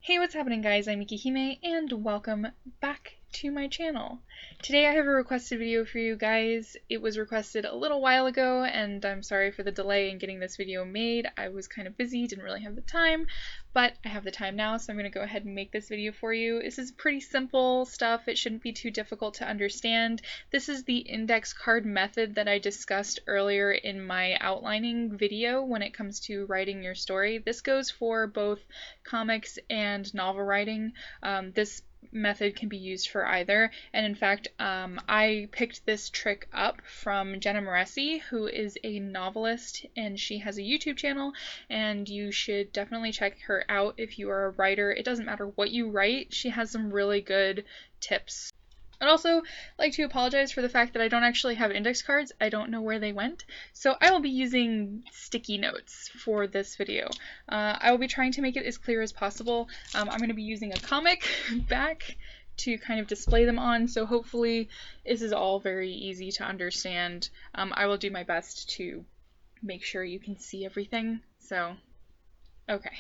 Hey, what's happening guys? I'm Mikihime and welcome back to my channel. Today I have a requested video for you guys. It was requested a little while ago and I'm sorry for the delay in getting this video made. I was kind of busy, didn't really have the time, but I have the time now, so I'm going to go ahead and make this video for you. This is pretty simple stuff. It shouldn't be too difficult to understand. This is the index card method that I discussed earlier in my outlining video when it comes to writing your story. This goes for both comics and novel writing. This method can be used for either, and in fact I picked this trick up from Jenna Moresi, who is a novelist, and she has a YouTube channel, and you should definitely check her out if you are a writer. It doesn't matter what you write, she has some really good tips. I'd also like to apologize for the fact that I don't actually have index cards. I don't know where they went, so I will be using sticky notes for this video. I will be trying to make it as clear as possible. I'm going to be using a comic back to kind of display them on, so hopefully this is all very easy to understand. I will do my best to make sure you can see everything, so okay.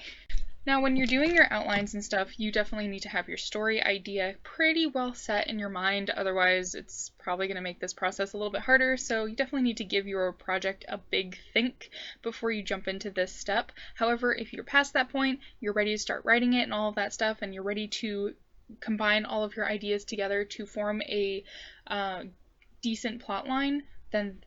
Now, when you're doing your outlines and stuff, you definitely need to have your story idea pretty well set in your mind, otherwise it's probably going to make this process a little bit harder, so you definitely need to give your project a big think before you jump into this step. However, if you're past that point, you're ready to start writing it and all of that stuff, and you're ready to combine all of your ideas together to form a decent plot line, then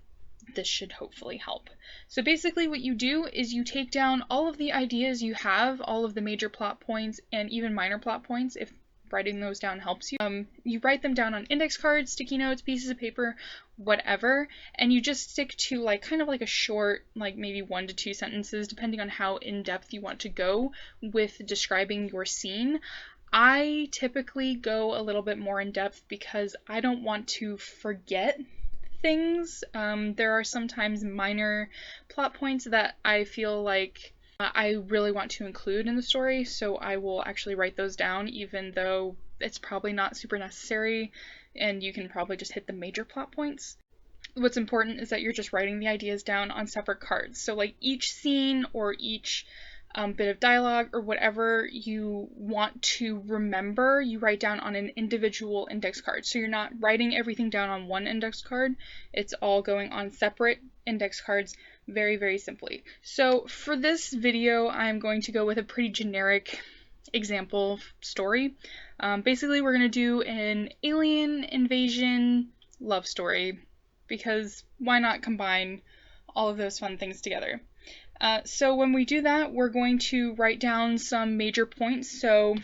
this should hopefully help. So basically what you do is you take down all of the ideas you have, all of the major plot points and even minor plot points if writing those down helps you. You write them down on index cards, sticky notes, pieces of paper, whatever, and you just stick to kind of like a short, like maybe 1 to 2 sentences, depending on how in-depth you want to go with describing your scene. I typically go a little bit more in depth because I don't want to forget things. There are sometimes minor plot points that I feel like I really want to include in the story, so I will actually write those down even though it's probably not super necessary and you can probably just hit the major plot points. What's important is that you're just writing the ideas down on separate cards, so like each scene or each bit of dialogue or whatever you want to remember, you write down on an individual index card. So you're not writing everything down on one index card, it's all going on separate index cards very, very simply. So for this video, I'm going to go with a pretty generic example story. Basically, we're going to do an alien invasion love story, because why not combine all of those fun things together? So when we do that, we're going to write down some major points. So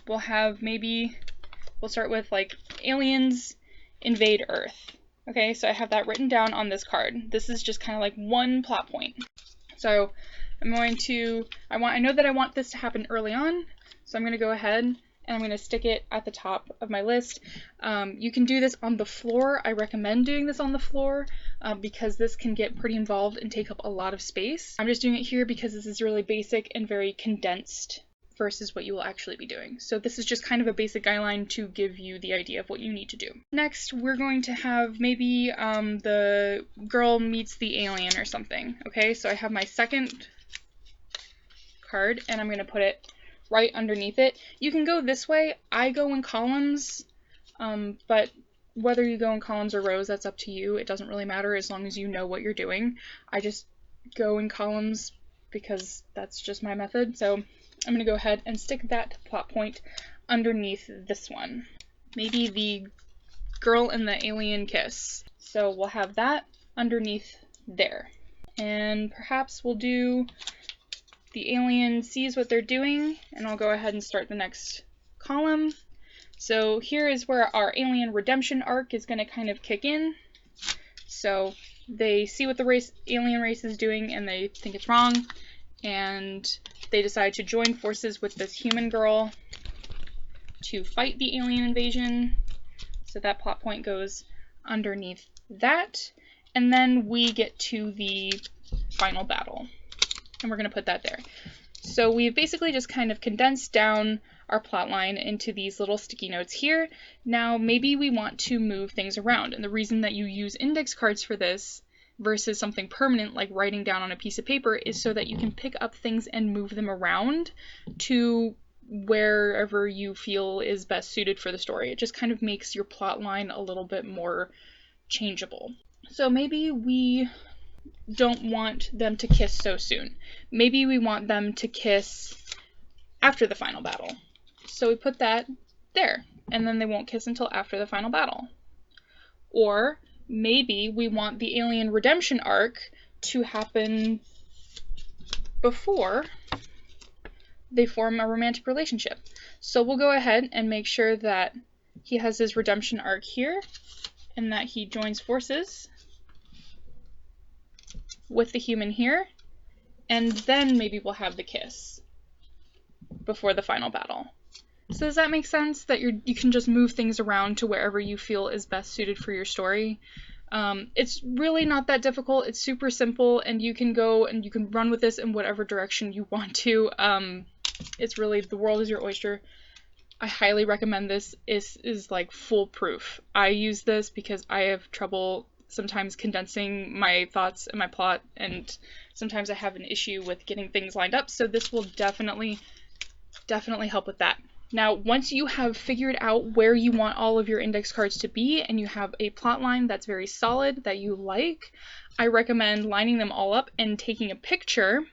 we'll have we'll start with like aliens invade Earth. Okay, so I have that written down on this card. This is just kind of like one plot point. So I'm going to, I know that I want this to happen early on, so I'm going to go ahead and I'm going to stick it at the top of my list. You can do this on the floor. I recommend doing this on the floor because this can get pretty involved and take up a lot of space. I'm just doing it here because this is really basic and very condensed versus what you will actually be doing. So this is just kind of a basic guideline to give you the idea of what you need to do. Next, we're going to have maybe the girl meets the alien or something. Okay, so I have my second card and I'm going to put it right underneath it. You can go this way. I go in columns, but whether you go in columns or rows, that's up to you. It doesn't really matter as long as you know what you're doing. I just go in columns because that's just my method. So I'm going to go ahead and stick that plot point underneath this one. Maybe the girl and the alien kiss. So we'll have that underneath there. And perhaps we'll do the alien sees what they're doing, and I'll go ahead and start the next column. So here is where our alien redemption arc is going to kind of kick in. So they see what the alien race is doing and they think it's wrong, and they decide to join forces with this human girl to fight the alien invasion. So that plot point goes underneath that, and then we get to the final battle. And we're going to put that there. So we've basically just kind of condensed down our plot line into these little sticky notes here. Now maybe we want to move things around, and the reason that you use index cards for this versus something permanent like writing down on a piece of paper is so that you can pick up things and move them around to wherever you feel is best suited for the story. It just kind of makes your plot line a little bit more changeable. So maybe we don't want them to kiss so soon. Maybe we want them to kiss after the final battle. So we put that there, and then they won't kiss until after the final battle. Or maybe we want the alien redemption arc to happen before they form a romantic relationship. So we'll go ahead and make sure that he has his redemption arc here, and that he joins forces with the human here, and then maybe we'll have the kiss before the final battle. So does that make sense? That you can just move things around to wherever you feel is best suited for your story. It's really not that difficult. It's super simple, and you can go and you can run with this in whatever direction you want to. It's really, the world is your oyster. I highly recommend this. Is like foolproof. I use this because I have trouble sometimes condensing my thoughts and my plot, and sometimes I have an issue with getting things lined up, so this will definitely help with that. Now, once you have figured out where you want all of your index cards to be, and you have a plot line that's very solid, that you like, I recommend lining them all up and taking a picture,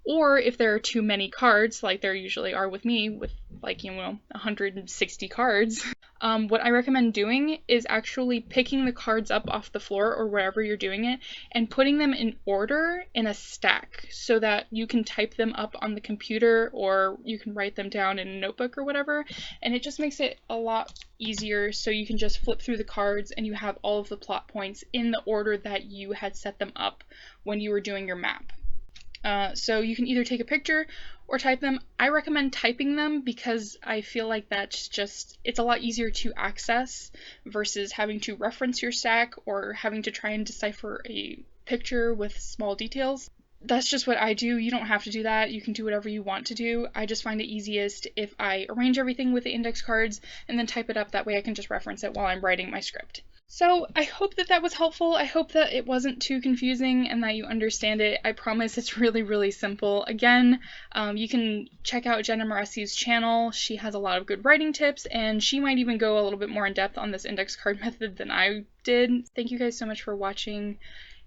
or if there are too many cards, like there usually are with me, with like, 160 cards, what I recommend doing is actually picking the cards up off the floor or wherever you're doing it and putting them in order in a stack so that you can type them up on the computer or you can write them down in a notebook or whatever, and it just makes it a lot easier, so you can just flip through the cards and you have all of the plot points in the order that you had set them up when you were doing your map. So you can either take a picture or type them. I recommend typing them because I feel like that's just, it's a lot easier to access versus having to reference your stack or having to try and decipher a picture with small details. That's just what I do. You don't have to do that. You can do whatever you want to do. I just find it easiest if I arrange everything with the index cards and then type it up. That way I can just reference it while I'm writing my script. So I hope that was helpful. I hope that it wasn't too confusing and that you understand it. I promise it's really, really simple. Again, you can check out Jenna Moressi's channel. She has a lot of good writing tips, and she might even go a little bit more in depth on this index card method than I did. Thank you guys so much for watching,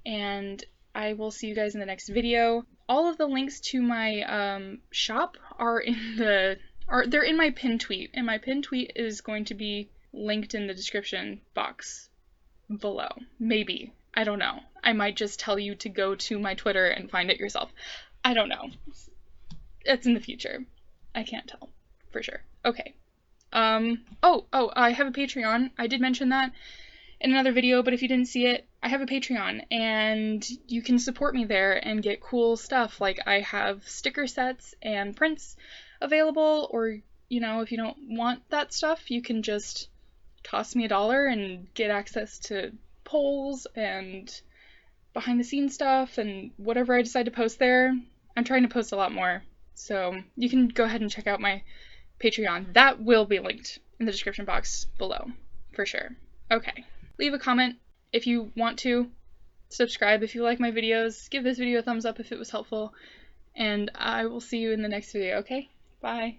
and I will see you guys in the next video. All of the links to my shop are they're in my pinned tweet, and my pinned tweet is going to be linked in the description box below. Maybe. I don't know. I might just tell you to go to my Twitter and find it yourself. I don't know. It's in the future. I can't tell for sure. Okay. I have a Patreon. I did mention that in another video, but if you didn't see it, I have a Patreon, and you can support me there and get cool stuff. Like, I have sticker sets and prints available, or, if you don't want that stuff, you can just toss me $1 and get access to polls and behind the scenes stuff and whatever I decide to post there. I'm trying to post a lot more, so you can go ahead and check out my Patreon. That will be linked in the description box below, for sure. Okay. Leave a comment if you want to. Subscribe if you like my videos. Give this video a thumbs up if it was helpful. And I will see you in the next video, okay? Bye.